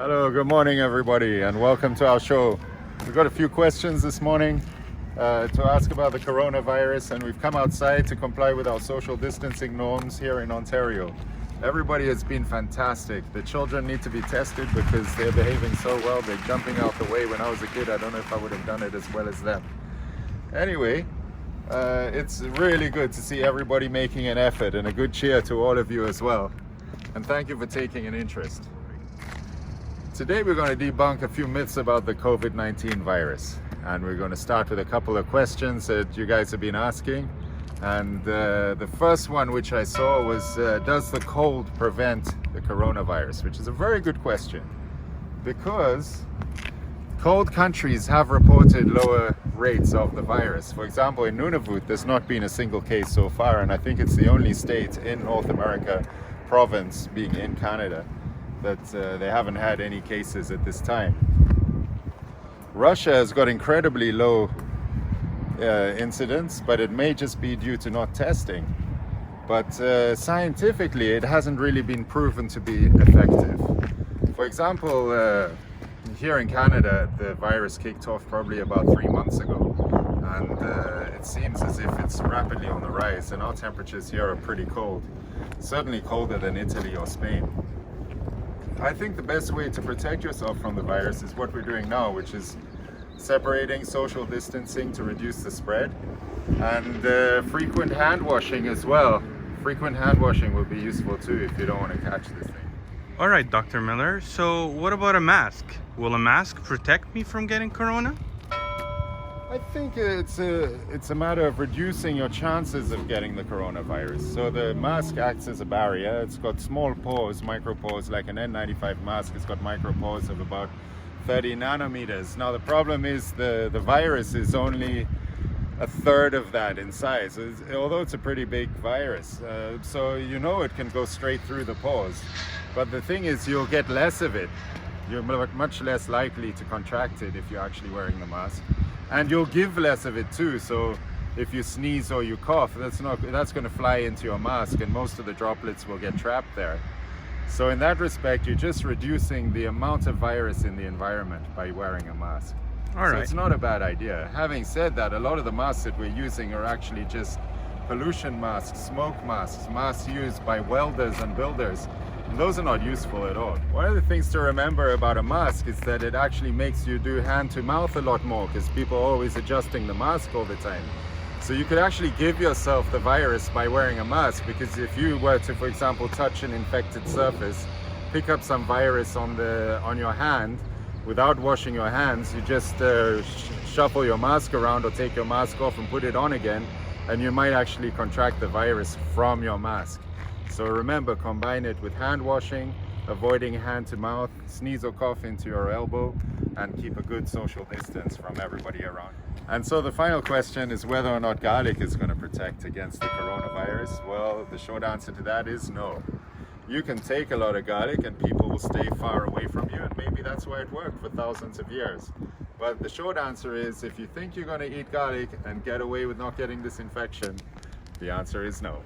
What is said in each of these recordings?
Hello, good morning everybody, and welcome to our show. We've got a few questions this morning to ask about the coronavirus, and we've come outside to comply with our social distancing norms here in Ontario. Everybody has been fantastic. The children need to be tested because they're behaving so well. They're jumping out the way. When I was a kid, I don't know if I would have done it as well as them. Anyway, it's really good to see everybody making an effort, and a good cheer to all of you as well. And thank you for taking an interest. Today we're going to debunk a few myths about the COVID-19 virus, and we're going to start with a couple of questions that you guys have been asking. And the first one which I saw was, does the cold prevent the coronavirus? Which is a very good question, because cold countries have reported lower rates of the virus. For example, in Nunavut there's not been a single case so far, and I think it's the only state in North America, province being in Canada, that they haven't had any cases at this time. Russia has got incredibly low incidence, but it may just be due to not testing. But scientifically, it hasn't really been proven to be effective. For example, here in Canada, the virus kicked off probably about 3 months ago, and it seems as if it's rapidly on the rise, and our temperatures here are pretty cold, certainly colder than Italy or Spain. I think the best way to protect yourself from the virus is what we're doing now, which is separating, social distancing to reduce the spread, and frequent hand washing as well. Frequent hand washing will be useful too if you don't want to catch this thing. All right, Dr. Miller. So what about a mask? Will a mask protect me from getting corona? I think it's a matter of reducing your chances of getting the coronavirus. So the mask acts as a barrier. It's got small pores, micro pores, like an N95 mask. It's got micro pores of about 30 nanometers. Now the problem is the virus is only a third of that in size, although it's a pretty big virus. So you know it can go straight through the pores. But the thing is, you'll get less of it. You're much less likely to contract it if you're actually wearing the mask. And you'll give less of it too. So if you sneeze or you cough, that's going to fly into your mask, and most of the droplets will get trapped there. So in that respect, you're just reducing the amount of virus in the environment by wearing a mask. All right. So it's not a bad idea. Having said that, a lot of the masks that we're using are actually just pollution masks, smoke masks, masks used by welders and builders. And those are not useful at all. One of the things to remember about a mask is that it actually makes you do hand to mouth a lot more, because people are always adjusting the mask all the time. So you could actually give yourself the virus by wearing a mask, because if you were to, for example, touch an infected surface, pick up some virus on your hand without washing your hands, you just shuffle your mask around or take your mask off and put it on again, and you might actually contract the virus from your mask. So remember, combine it with hand washing, avoiding hand to mouth, sneeze or cough into your elbow, and keep a good social distance from everybody around. And so the final question is whether or not garlic is going to protect against the coronavirus. Well, the short answer to that is no. You can take a lot of garlic and people will stay far away from you, and maybe that's why it worked for thousands of years. But the short answer is, if you think you're going to eat garlic and get away with not getting this infection, the answer is no.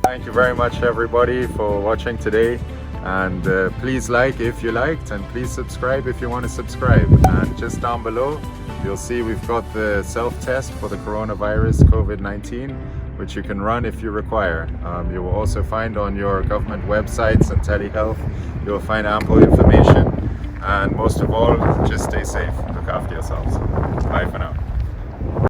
Thank you very much everybody for watching today, and please like if you liked, and please subscribe if you want to subscribe. And just down below you'll see we've got the self-test for the coronavirus COVID-19, which you can run if you require. You will also find on your government websites and telehealth, you'll find ample information. And most of all, just stay safe, look after yourselves. Bye for now.